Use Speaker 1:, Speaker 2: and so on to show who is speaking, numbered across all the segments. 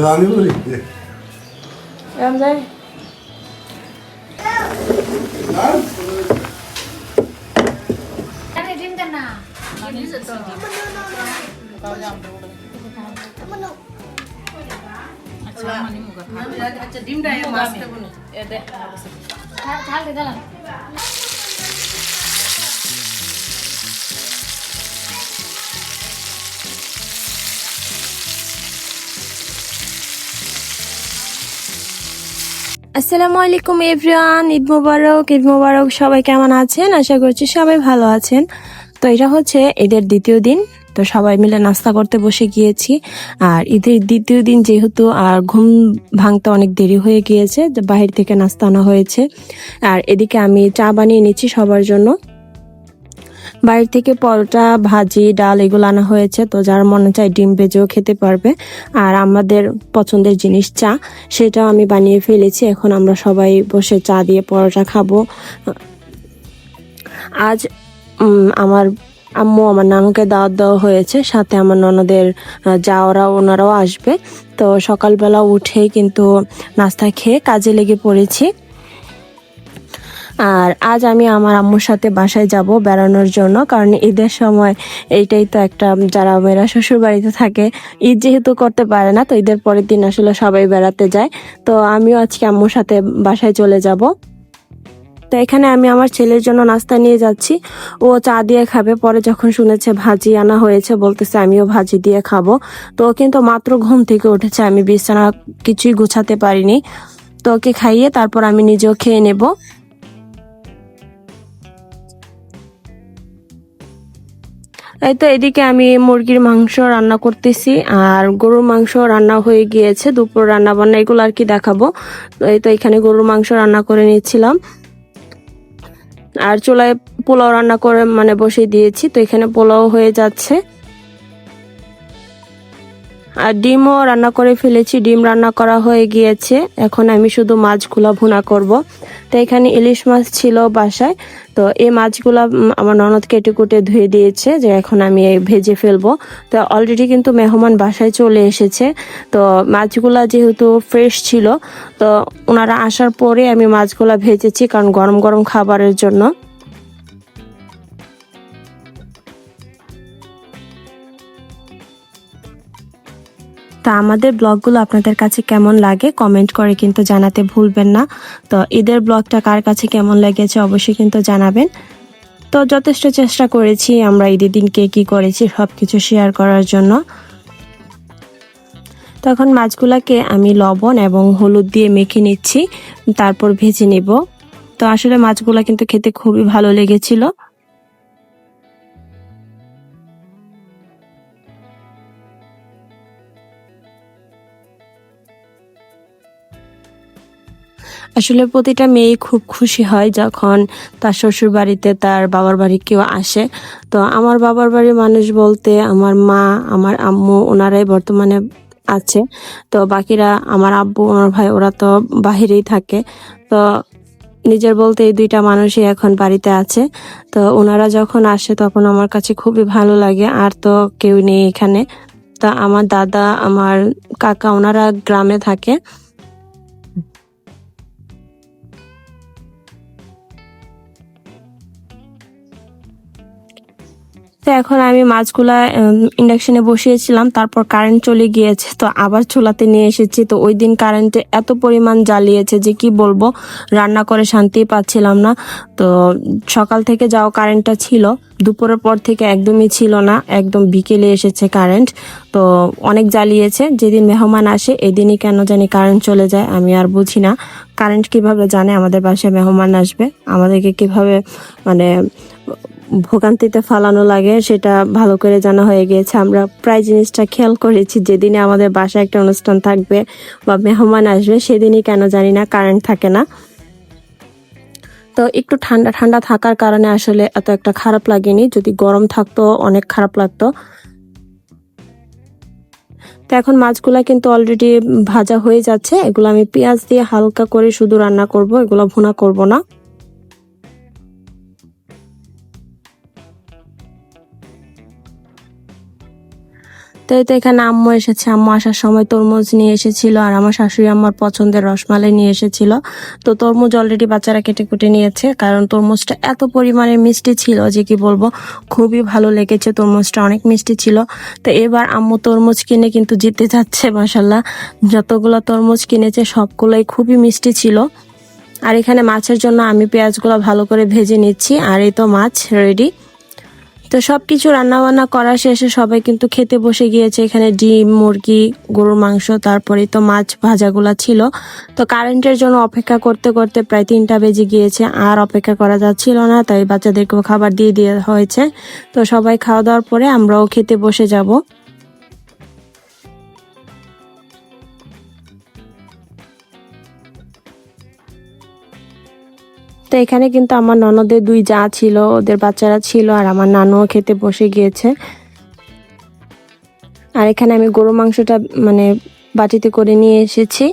Speaker 1: রানি বলি
Speaker 2: এরম যাই
Speaker 3: আচ্ছা ডিমটা মাছটা বনে
Speaker 2: ছাল দিয়ে দিলাম আসসালামু আলাইকুম এভরিওয়ান, ঈদ মোবারক। সবাই কেমন আছেন? আশা করছি সবাই ভালো আছেন। তো এটা হচ্ছে ঈদের দ্বিতীয় দিন, তো সবাই মিলে নাস্তা করতে বসে গিয়েছি। আর ঈদের দ্বিতীয় দিন যেহেতু আর ঘুম ভাঙতে অনেক দেরি হয়ে গিয়েছে, বাহির থেকে নাস্তা আনা হয়েছে। আর এদিকে আমি চা বানিয়ে নিচ্ছি সবার জন্য। বাইরে থেকে পরোটা, ভাজি, ডাল এগুলো আনা হয়েছে, তো যার মনে চায় ডিম ভেজেও খেতে পারবে। আর আমাদের পছন্দের জিনিস চা, সেটাও আমি বানিয়ে ফেলেছি। এখন আমরা সবাই বসে চা দিয়ে পরোটা খাবো। আজ আমার আম্মু আমার নানুকে দাওয়াত দেওয়া হয়েছে, সাথে আমার ননদের ওনারাও আসবে। তো সকালবেলা উঠেই কিন্তু নাস্তা খেয়ে কাজে লেগে পড়েছি। আর আজ আমি আমার আম্মুর সাথে বাসায় যাব বেড়ানোর জন্য, কারণ ঈদের সময় এইটাই তো একটা, যারা মেয়েরা শ্বশুর বাড়িতে থাকে ঈদ যেহেতু করতে পারে না, তো ঈদের পরের দিন আসলে সবাই বেড়াতে যায়। তো আমিও আজকে আম্মুর সাথে বাসায় চলে যাব। তো এখানে আমি আমার ছেলের জন্য নাস্তা নিয়ে যাচ্ছি, ও চা দিয়ে খাবে। পরে যখন শুনেছে ভাজি আনা হয়েছে, বলতেছে আমিও ভাজি দিয়ে খাবো। তো কিন্তু মাত্র ঘুম থেকে উঠেছে, আমি বিছানা কিছুই গুছাতে পারিনি। তো ওকে খাইয়ে তারপর আমি নিজেও খেয়ে নেব। এই তো এদিকে আমি মুরগির মাংস রান্না করতেছি, আর গরুর মাংস রান্না হয়ে গিয়েছে। দুপুর রান্না বান্না এগুলো আর কি দেখাবো। এই তো এখানে গরুর মাংস রান্না করে নিচ্ছিলাম, আর চুলায় পোলাও রান্না করে বসিয়ে দিয়েছি। তো এখানে পোলাও হয়ে যাচ্ছে, আর ডিমও রান্না করে ফেলেছি। ডিম রান্না করা হয়ে গিয়েছে, এখন আমি শুধু মাছগুলা ভুনা করব। তো এখানে ইলিশ মাছ ছিল বাসায়, তো এই মাছগুলা আমার ননদ কেটে কুটে ধুয়ে দিয়েছে, যে এখন আমি ভেজে ফেলবো। তো অলরেডি কিন্তু মেহমান বাসায় চলে এসেছে। তো মাছগুলা যেহেতু ফ্রেশ ছিল, তো ওনারা আসার পরে আমি মাছগুলা ভেজেছি, কারণ গরম গরম খাবারের জন্য। তা আমাদের ব্লগগুলো আপনাদের কাছে কেমন লাগে কমেন্ট করে কিন্তু জানাতে ভুলবেন না। তো ঈদের ব্লগটা কার কাছে কেমন লেগেছে অবশ্যই কিন্তু জানাবেন। তো যথেষ্ট চেষ্টা করেছি আমরা ঈদের দিন কে কি করেছি সবকিছু শেয়ার করার জন্য। তখন মাছগুলাকে আমি লবণ এবং হলুদ দিয়ে মেখে নিচ্ছি, তারপর ভেজে নিব। তো আসলে মাছগুলা কিন্তু খেতে খুবই ভালো লেগেছিল। আসলে প্রতিটা মেয়ে খুব খুশি হয় যখন তার শ্বশুর বাড়িতে তার বাবার বাড়ি কেউ আসে। তো আমার বাবার বাড়ির মানুষ বলতে আমার মা, আমার আম্মু, ওনারাই বর্তমানে আছে। তো বাকিরা আমার আব্বু, আমার ভাই, ওরা তো বাহিরেই থাকে। তো নিজের বলতে এই দুইটা মানুষই এখন বাড়িতে আছে। তো ওনারা যখন আসে তখন আমার কাছে খুবই ভালো লাগে, আর তো কেউ নেই এখানে। তা আমার দাদা, আমার কাকা, ওনারা গ্রামে থাকে। তো এখন আমি মাছগুলা ইন্ডাকশনে বসিয়েছিলাম, তারপর কারেন্ট চলে গিয়েছে, তো আবার চুলাতে নিয়ে এসেছি। তো ওই দিন কারেন্টে এত পরিমাণ জ্বালিয়েছে যে কি বলবো, রান্না করে শান্তি পাচ্ছিলাম না। তো সকাল থেকে যাও কারেন্টটা ছিল, দুপুরের পর থেকে একদমই ছিল না, একদম বিকেলে এসেছে কারেন্ট। তো অনেক জ্বালিয়েছে। যেদিন মেহমান আসে এদিনই কেন জানি কারেন্ট চলে যায়, আমি আর বুঝি না কারেন্ট কিভাবে জানে আমাদের বাসায় মেহমান আসবে, আমাদেরকে কিভাবে মানে ভোগান্তিতে ফালানো লাগে সেটা ভালো করে জানা হয়ে গিয়েছে। আমরা প্রায় জিনিসটা খেয়াল করেছি, যেদিনে আমাদের বাসায় একটা অনুষ্ঠান থাকবে বা মেহমান আসবে সেদিনই কেন জানি না কারেন্ট থাকে না। তো একটু ঠান্ডা ঠান্ডা থাকার কারণে আসলে এত একটা খারাপ লাগেনি, যদি গরম থাকতো অনেক খারাপ লাগতো। তো এখন মাছগুলা কিন্তু অলরেডি ভাজা হয়ে যাচ্ছে, এগুলো আমি পেঁয়াজ দিয়ে হালকা করে শুধু রান্না করব, এগুলো ভুনা করব না। তো তো এই তো এখানে আম্মু এসেছে, আম্মু আসার সময় তরমুজ নিয়ে এসেছিল আর আমার শাশুড়ি আমার পছন্দের রসমালাই নিয়ে এসেছিল। তো তরমুজ অলরেডি বাচ্চারা কেটে কুটে নিয়েছে, কারণ তরমুজটা এত পরিমাণে মিষ্টি ছিল যে কি বলবো, খুবই ভালো লেগেছে, তরমুজটা অনেক মিষ্টি ছিল। তো এবার আম্মু তরমুজ কিনে কিন্তু জিতে যাচ্ছে মাশাল্লাহ, যতগুলো তরমুজ কিনেছে সবগুলোই খুবই মিষ্টি ছিল। আর এখানে মাছের জন্য আমি পেঁয়াজগুলো ভালো করে ভেজে নিচ্ছি, আর এই তো মাছ রেডি। তো সবকিছু রান্না বান্না করা শেষে সবাই কিন্তু খেতে বসে গিয়েছে। এখানে ডিম, মুরগি, গরুর মাংস, তারপরে তো মাছ ভাজাগুলা ছিল। তো কারেন্টের জন্য অপেক্ষা করতে করতে প্রায় 3টা বেজে গিয়েছে, আর অপেক্ষা করা যাচ্ছিল না, তাই বাচ্চাদেরকেও খাবার দিয়ে দেওয়া হয়েছে। তো সবাই খাওয়া দাওয়ার পরে আমরাও খেতে বসে যাব। তো এখানে কিন্তু আমার ননদের 2 জা ছিল, ওদের বাচ্চারা ছিল, আর আমার নানুও খেতে বসে গিয়েছে। আর এখানে আমি গরু মাংসটা মানে বাটিতে করে নিয়ে এসেছি।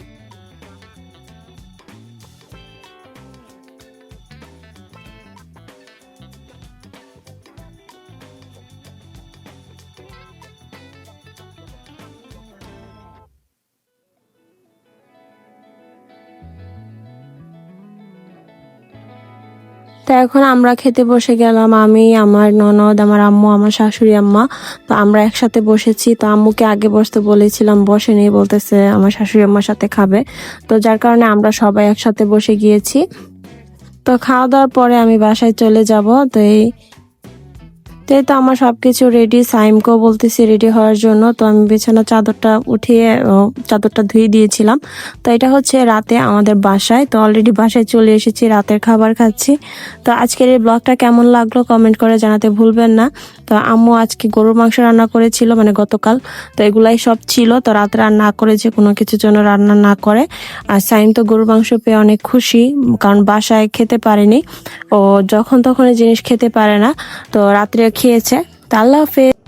Speaker 2: তো এখন আমরা খেতে বসে গেলাম, আমি, আমার ননদ, আমার আম্মু, আমার শাশুড়ি আম্মা। তো আমরা একসাথে বসেছি। তো আম্মুকে আগে বসতে বলেছিলাম, বসেনি, বলতেছে আমার শাশুড়ি আম্মার সাথে খাবে। তো যার কারণে আমরা সবাই একসাথে বসে গিয়েছি। তো খাওয়া দাওয়ার পরে আমি বাসায় চলে যাব। তো আমার সবকিছু রেডি, সাইমকেও বলতেছি রেডি হওয়ার জন্য। তো আমি বিছানা চাদরটা উঠিয়ে চাদরটা ধুয়ে দিয়েছিলাম। তো এটা হচ্ছে রাতে আমাদের বাসায়। তো অলরেডি বাসায় চলে এসেছি, রাতের খাবার খাচ্ছি। তো আজকের এই ব্লগটা কেমন লাগলো কমেন্ট করে জানাতে ভুলবেন না। তো আম্মু আজকে গরুর মাংস রান্না করেছিল, মানে গতকাল। তো এগুলাই সব ছিল। তো রাতে রান্না করেছে, কোনো কিছুর জন্য রান্না না করে। আর সাইম তো গরুর মাংস পেয়ে অনেক খুশি, কারণ বাসায় খেতে পারেনি, ও যখন তখন জিনিস খেতে পারে না। তো রাত্রে খেয়েছে। তা আল্লাহ হাফেজ।